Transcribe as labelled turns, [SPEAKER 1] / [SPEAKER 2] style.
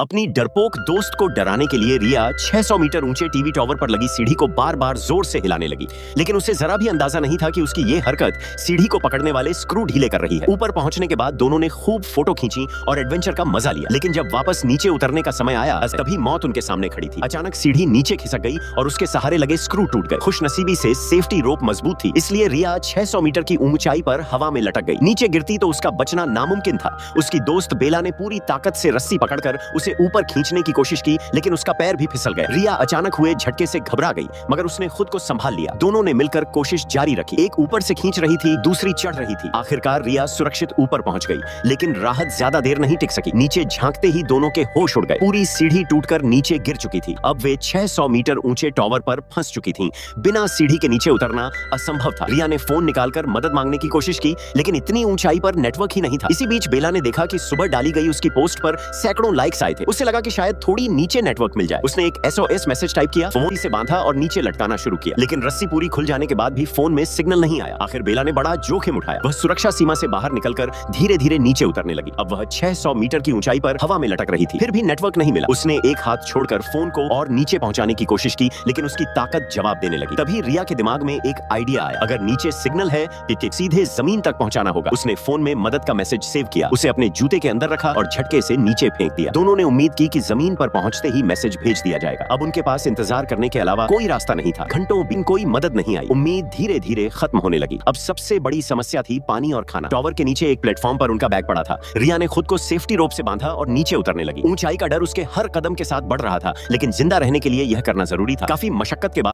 [SPEAKER 1] अपनी डरपोक दोस्त को डराने के लिए रिया 600 मीटर ऊंचे टीवी टावर पर लगी सीढ़ी को बार-बार जोर से हिलाने लगी, लेकिन उसे जरा भी अंदाजा नहीं था कि उसकी ये हरकत सीढ़ी को पकड़ने वाले स्क्रू ढीले कर रही है। ऊपर पहुंचने के बाद दोनों ने खूब फोटो खींची और एडवेंचर का मजा लिया, लेकिन जब वापस नीचे उतरने का समय आया तभी मौत उनके सामने खड़ी थी। अचानक सीढ़ी नीचे खिसक गई और उसके सहारे लगे स्क्रू टूट गए। खुशनसीबी से सेफ्टी रोप मजबूत थी, इसलिए रिया 600 मीटर की ऊंचाई पर हवा में लटक गई। नीचे गिरती तो उसका बचना नामुमकिन था। उसकी दोस्त बेला ने पूरी ताकत से रस्सी पकड़कर उसे ऊपर खींचने की कोशिश की, लेकिन उसका पैर भी फिसल गया। रिया अचानक हुए झटके से घबरा गई, मगर उसने खुद को संभाल लिया। दोनों ने मिलकर कोशिश जारी रखी। एक ऊपर से खींच रही थी, दूसरी चढ़ रही थी। आखिरकार रिया सुरक्षित ऊपर पहुंच गई, लेकिन राहत ज्यादा देर नहीं टिक सकी। नीचे झांकते ही दोनों के होश उड़ गए। पूरी सीढ़ी टूटकर नीचे गिर चुकी थी। अब वे 600 मीटर ऊंचे टावर पर फंस चुकी थीं। बिना सीढ़ी के नीचे उतरना असंभव था। रिया ने फोन निकालकर मदद मांगने की कोशिश की, लेकिन इतनी ऊंचाई पर नेटवर्क ही नहीं था। इसी बीच बेला ने देखा कि सुबह डाली गई उसकी पोस्ट पर सैकड़ों लाइक्स आए थे। उसे लगा कि शायद थोड़ी नीचे नेटवर्क मिल जाए। उसने एक SOS मैसेज टाइप किया, फोन से बांधा और नीचे लटकाना शुरू किया, लेकिन रस्सी पूरी खुल जाने के बाद भी फोन में सिग्नल नहीं आया। आखिर बेला ने बड़ा जोखिम उठाया। वह सुरक्षा सीमा से बाहर निकलकर धीरे धीरे नीचे उतरने लगी। अब वह 600 मीटर की ऊंचाई पर हवा में लटक रही थी, फिर भी नेटवर्क नहीं मिला। उसने एक हाथ छोड़कर फोन को और नीचे पहुंचाने की कोशिश की, लेकिन उसकी ताकत जवाब देने लगी। तभी रिया के दिमाग में एक आइडिया आया। अगर नीचे सिग्नल है तो सीधे जमीन तक पहुंचाना होगा। उसने फोन में मदद का मैसेज सेव किया, उसे अपने जूते के अंदर रखा और झटके से नीचे फेंक दिया। दोनों ने उम्मीद की कि जमीन पर पहुंचते ही मैसेज भेज दिया जाएगा। अब उनके पास इंतजार करने के अलावा कोई रास्ता नहीं था। घंटों बिन कोई मदद नहीं आई। उम्मीद धीरे धीरे खत्म होने लगी। अब सबसे बड़ी समस्या थी पानी और खाना। टावर के नीचे एक प्लेटफॉर्म पर उनका बैग पड़ा था। रिया ने खुद को सेफ्टी रोप से बांधा और नीचे उतरने लगी। ऊंचाई का डर उसके हर कदम के साथ बढ़ रहा था, लेकिन जिंदा रहने के लिए यह करना जरूरी था। काफी मशक्कत के बाद